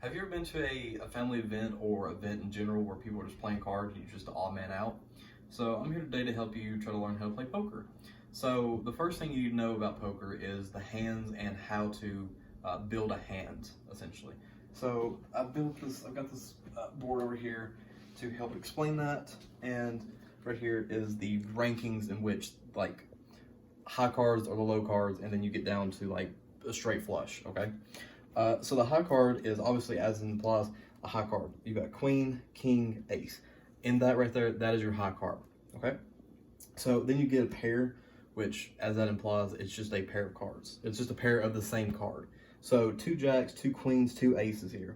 Have you ever been to a family event or event in general where people are just playing cards and you're just the odd man out? So I'm here today to help you try to learn how to play poker. So the first thing you need to know about poker is the hands and how to build a hand, essentially. So I've got this board over here to help explain that, and right here is the rankings in which like high cards are the low cards, and then you get down to like a straight flush, okay? So the high card is obviously, as it implies, a high card. You've got queen, king, ace. In that right there, that is your high card, okay? So then you get a pair, which, as that implies, it's just a pair of cards. It's just a pair of the same card. So two jacks, two queens, two aces here.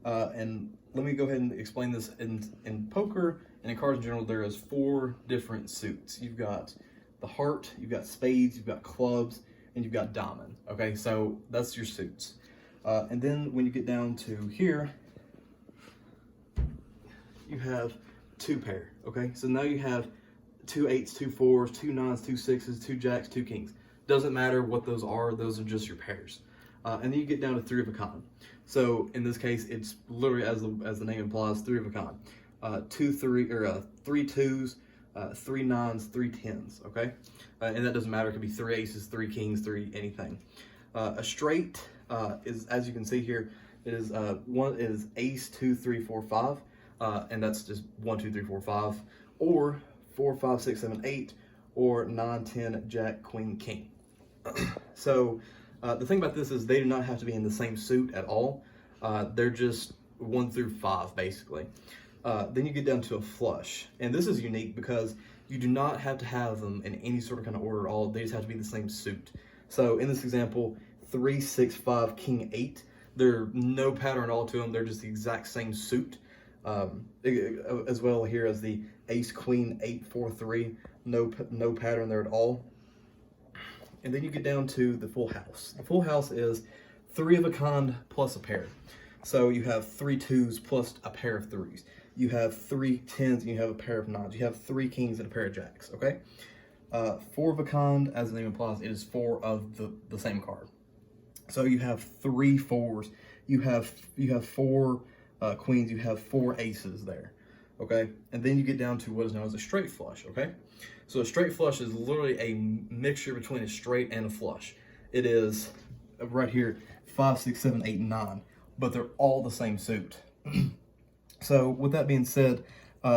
And let me go ahead and explain this. In poker and in cards in general, there is 4 different suits. You've got the heart, you've got spades, you've got clubs, and you've got diamond, okay? So that's your suits. And then when you get down to here, you have 2 pair, okay? So now you have 2 8s, 2 4s, 2 9s, 2 6s, 2 jacks, 2 kings. Doesn't matter what those are just your pairs. And then you get down to 3 of a kind. So in this case, it's literally, as the name implies, 3 of a kind. 3 2s, 3 9s, 3 10s, okay? And that doesn't matter, it could be 3 aces, 3 kings, 3 anything. A straight is, as you can see here, it is one is ace 2 3 4 5, and that's just 1 2 3 4 5, or 4 5 6 7 8, or 9 10 jack queen king. So the thing about this is they do not have to be in the same suit at all. They're just 1 through 5 basically. Then you get down to a flush, and this is unique because you do not have to have them in any sort of kind of order at all. They just have to be the same suit. So in this example, 3 6 5 king 8. There's no pattern at all to them. They're just the exact same suit. As well here as the ace queen 8 4 3. No pattern there at all. And then you get down to the full house. The full house is 3 of a kind plus a pair. So you have 3 2s plus a pair of 3s. You have 3 10s and you have a pair of 9s. You have 3 kings and a pair of jacks, okay? 4 of a kind, as the name implies, it is 4 of the same card. So you have 3 4s. You have 4 queens. You have 4 aces there, okay? And then you get down to what is known as a straight flush, okay? So a straight flush is literally a mixture between a straight and a flush. It is right here 5 6 7 8 9, but they're all the same suit. So with that being said,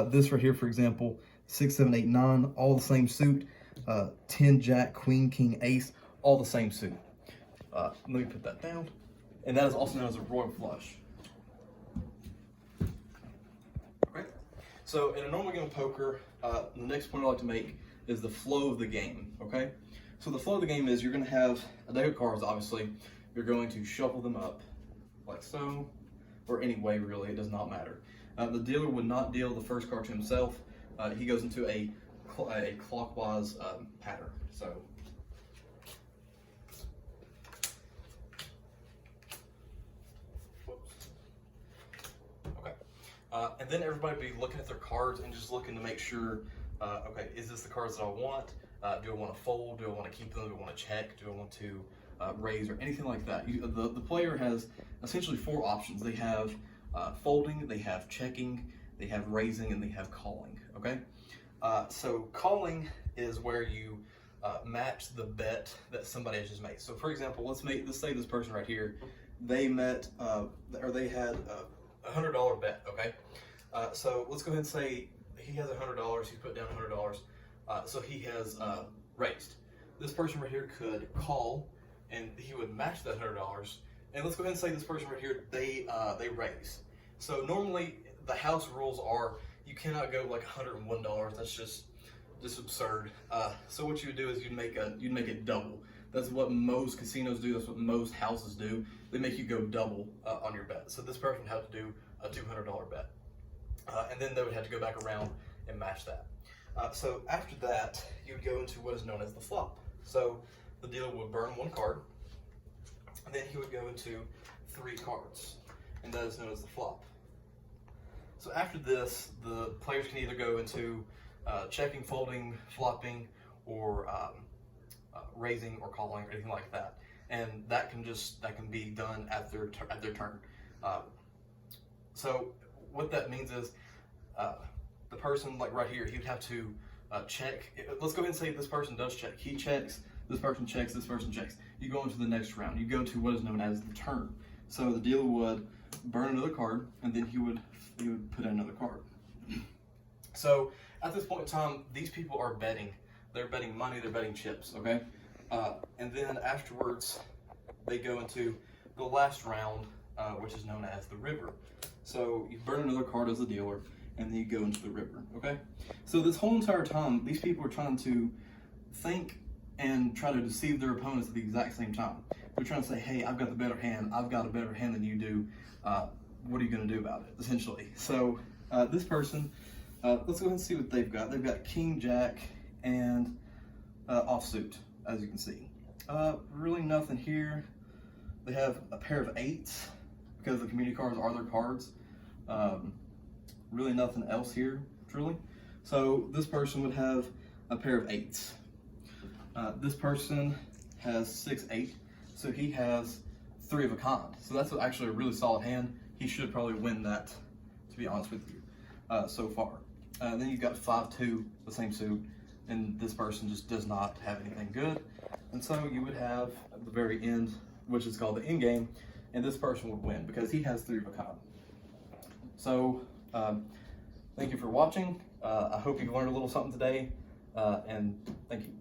this right here, for example, 6 7 8 9, all the same suit. 10 jack queen king ace, all the same suit. Let me put that down. And that is also known as a royal flush. Okay. So in a normal game of poker, the next point I'd like to make is the flow of the game, okay? So the flow of the game is you're going to have a deck of cards, obviously. You're going to shuffle them up like so, or any way really, it does not matter. The dealer would not deal the first card to himself. He goes into a clockwise pattern. So and then everybody be looking at their cards and just looking to make sure, okay, is this the cards that I want? Do I want to fold? Do I want to keep them? Do I want to check? Do I want to raise or anything like that? The player has essentially 4 options. They have folding, they have checking, they have raising, and they have calling, okay? So calling is where you match the bet that somebody has just made. So for example, let's say this person right here, they met, or they had a $100 bet, okay? So let's go ahead and say he has $100, he's put down $100, so he has raised. This person right here could call, and he would match that $100, and let's go ahead and say this person right here, they raise. So normally the house rules are you cannot go like $101. That's just absurd. So what you would do is you'd make it double. That's what most casinos do. That's what most houses do. They make you go double on your bet. So this person would have to do a $200 bet, and then they would have to go back around and match that. So after that, you would go into what is known as the flop. So the dealer would burn 1 card, and then he would go into 3 cards, and that is known as the flop. So after this, the players can either go into checking, folding, flopping, or raising or calling or anything like that, and that can be done at their turn. So what that means is the person, like right here, he would have to check. Let's go ahead and say this person does check. He checks, this person checks, this person checks. You go into the next round. You go to what is known as the turn. So the dealer would burn another card, and then he would put in another card. So at this point in time, these people are betting. They're betting money, they're betting chips, okay? And then afterwards, they go into the last round, which is known as the river. So you burn another card as a dealer, and then you go into the river, okay? So this whole entire time, these people are trying to think and try to deceive their opponents at the exact same time. They're trying to say, hey, I've got the better hand, I've got a better hand than you do, what are you gonna do about it, essentially? So this person, let's go ahead and see what they've got. They've got king, jack, and offsuit, as you can see. Really nothing here. They have a pair of eights, because the community cards are their cards. Really nothing else here, truly. So this person would have a pair of eights. This person has 6-8, so he has 3 of a kind. So that's actually a really solid hand. He should probably win that, to be honest with you, so far. Then you've got 5-2, the same suit, and this person just does not have anything good. And so you would have at the very end, which is called the end game, and this person would win because he has 3 of a kind. So thank you for watching. I hope you've learned a little something today, and thank you.